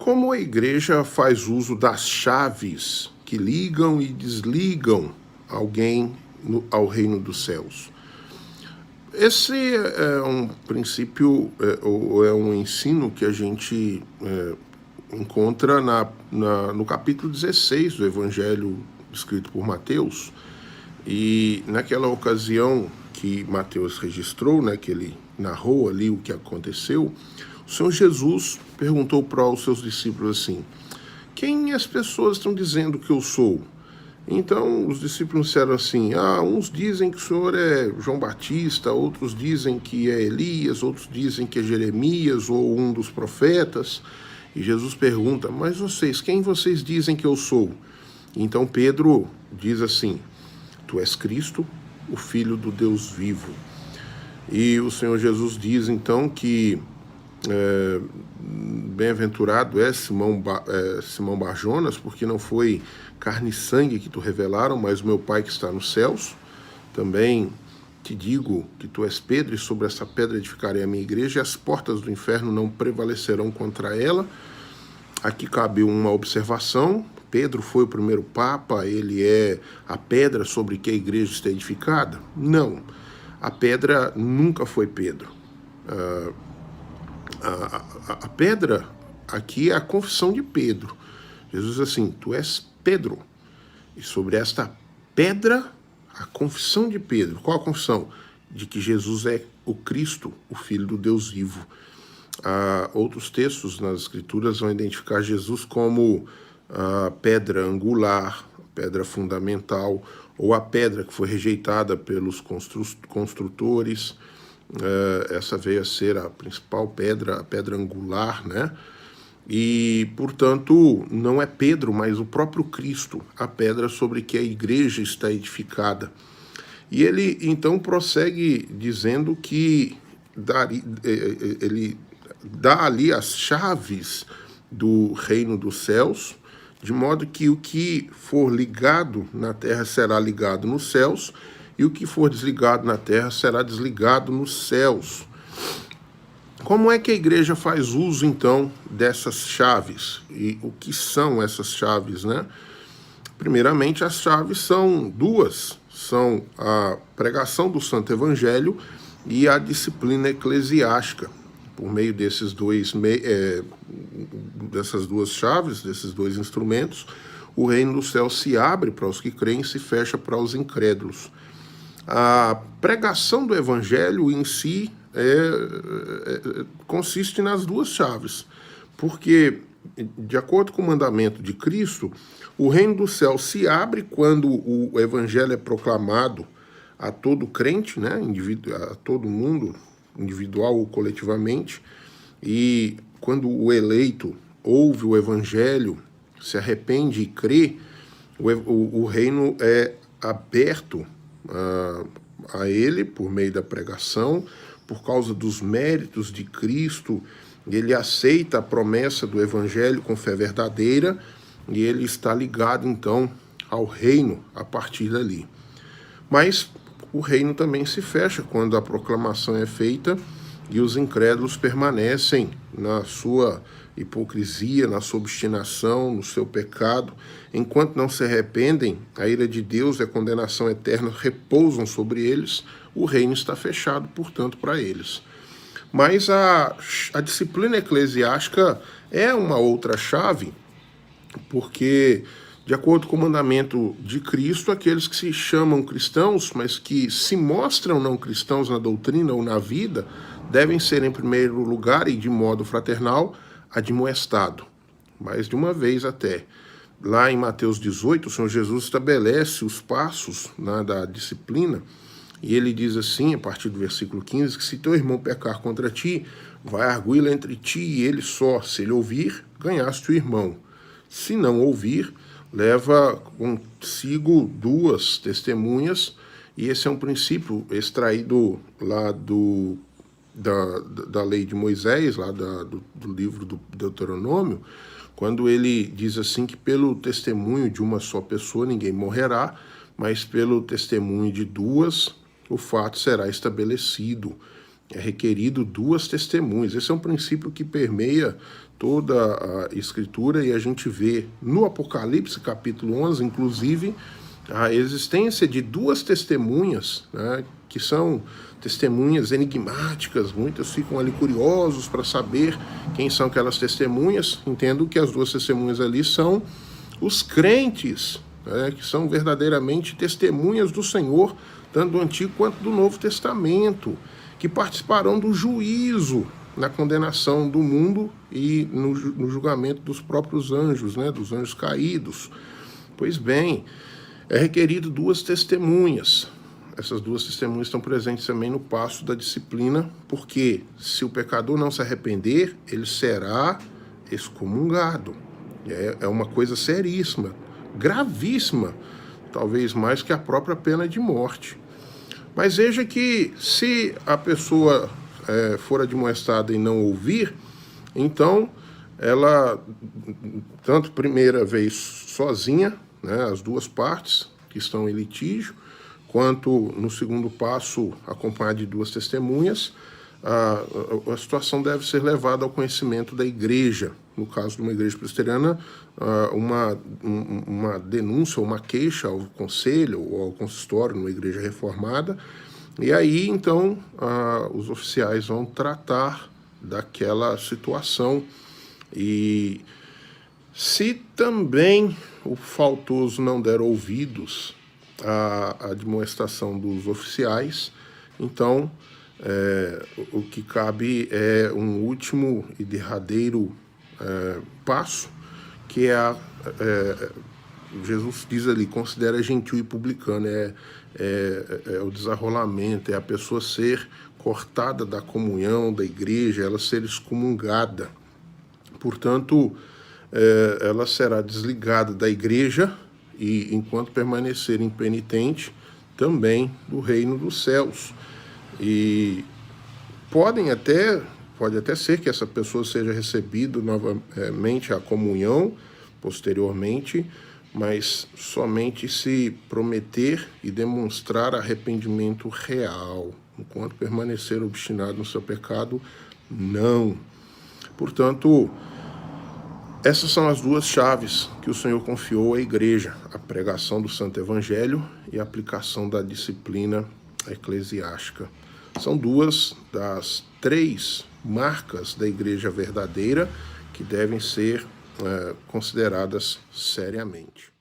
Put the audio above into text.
Como a igreja faz uso das chaves que ligam e desligam alguém ao reino dos céus? Esse é um princípio, ou é um ensino que a gente encontra no capítulo 16 do Evangelho escrito por Mateus. E naquela ocasião que Mateus registrou, né, que ele narrou ali o que aconteceu, o Senhor Jesus perguntou para os seus discípulos assim: quem as pessoas estão dizendo que eu sou? Então os discípulos disseram assim: uns dizem que o Senhor é João Batista, outros dizem que é Elias, outros dizem que é Jeremias ou um dos profetas. E Jesus pergunta: mas vocês, quem vocês dizem que eu sou? Então Pedro diz assim: tu és Cristo, o Filho do Deus vivo. E o Senhor Jesus diz então que bem-aventurado é Simão Barjonas, porque não foi carne e sangue que tu revelaram, mas o meu Pai que está nos céus. Também te digo que tu és Pedro, e sobre essa pedra edificarei a minha igreja, e as portas do inferno não prevalecerão contra ela. Aqui cabe uma observação: Pedro foi o primeiro Papa, ele é a pedra sobre que a igreja está edificada? Não, a pedra nunca foi Pedro. A pedra aqui é a confissão de Pedro. Jesus diz assim: tu és Pedro, e sobre esta pedra, a confissão de Pedro. Qual a confissão? De que Jesus é o Cristo, o Filho do Deus vivo. Outros textos nas Escrituras vão identificar Jesus como a pedra angular, pedra fundamental, ou a pedra que foi rejeitada pelos construtores. Essa veio a ser a principal pedra, a pedra angular, né? E, portanto, não é Pedro, mas o próprio Cristo, a pedra sobre que a igreja está edificada. E ele, então, prossegue dizendo que ele dá ali as chaves do reino dos céus, de modo que o que for ligado na terra será ligado nos céus, e o que for desligado na terra será desligado nos céus. Como é que a igreja faz uso, então, dessas chaves? E o que são essas chaves, né? Primeiramente, as chaves são duas. São a pregação do Santo Evangelho e a disciplina eclesiástica. Por meio dessas duas chaves, desses dois instrumentos, o reino do céu se abre para os que creem e se fecha para os incrédulos. A pregação do Evangelho em si consiste nas duas chaves, porque, de acordo com o mandamento de Cristo, o reino do céu se abre quando o Evangelho é proclamado a todo crente, né, a todo mundo, individual ou coletivamente, e quando o eleito ouve o Evangelho, se arrepende e crê, o reino é aberto a ele por meio da pregação, por causa dos méritos de Cristo. Ele aceita a promessa do Evangelho com fé verdadeira e ele está ligado, então, ao reino a partir dali. Mas o reino também se fecha quando a proclamação é feita e os incrédulos permanecem na sua hipocrisia, na sua obstinação, no seu pecado. Enquanto não se arrependem, a ira de Deus e a condenação eterna repousam sobre eles. O reino está fechado, portanto, para eles. Mas a disciplina eclesiástica é uma outra chave, porque, de acordo com o mandamento de Cristo, aqueles que se chamam cristãos, mas que se mostram não cristãos na doutrina ou na vida, devem ser, em primeiro lugar e de modo fraternal, admoestado. Mais de uma vez até. Lá em Mateus 18, o Senhor Jesus estabelece os passos da disciplina, e ele diz assim, a partir do versículo 15, que se teu irmão pecar contra ti, vai arguí-lo entre ti e ele só. Se ele ouvir, ganhaste o irmão. Se não ouvir, leva consigo duas testemunhas, e esse é um princípio extraído lá da lei de Moisés, lá do livro do Deuteronômio, quando ele diz assim que pelo testemunho de uma só pessoa ninguém morrerá, mas pelo testemunho de duas o fato será estabelecido. é requerido 2 testemunhas. Esse é um princípio que permeia toda a Escritura, e a gente vê no Apocalipse, capítulo 11, inclusive, a existência de 2 testemunhas, né, que são testemunhas enigmáticas. Muitos ficam ali curiosos para saber quem são aquelas testemunhas. Entendo que as 2 testemunhas ali são os crentes, né, que são verdadeiramente testemunhas do Senhor, tanto do Antigo quanto do Novo Testamento, que participarão do juízo na condenação do mundo e no julgamento dos próprios anjos, né, dos anjos caídos. Pois bem, é requerido 2 testemunhas. Essas 2 testemunhas estão presentes também no passo da disciplina, porque se o pecador não se arrepender, ele será excomungado. É uma coisa seríssima, gravíssima, talvez mais que a própria pena de morte. Mas veja que se a pessoa for admoestada e não ouvir, então ela, tanto primeira vez sozinha, né, as 2 partes que estão em litígio, quanto no segundo passo acompanhado de 2 testemunhas, a situação deve ser levada ao conhecimento da igreja. No caso de uma igreja presbiteriana, uma denúncia, uma queixa ao conselho ou ao consistório, numa igreja reformada, e aí, então, os oficiais vão tratar daquela situação. E se também o faltoso não der ouvidos à admoestação dos oficiais, então o que cabe é um último e derradeiro passo, que é Jesus diz ali, considera gentil e publicano, é o desarrolamento, é a pessoa ser cortada da comunhão, da igreja, ela ser excomungada. Portanto, ela será desligada da igreja e, enquanto permanecer impenitente, também do reino dos céus. E pode até ser que essa pessoa seja recebida novamente à comunhão posteriormente, mas somente se prometer e demonstrar arrependimento real. Enquanto permanecer obstinado no seu pecado, não. Portanto, essas são as 2 chaves que o Senhor confiou à igreja: a pregação do Santo Evangelho e a aplicação da disciplina eclesiástica. São 2 das 3 marcas da igreja verdadeira que devem ser consideradas seriamente.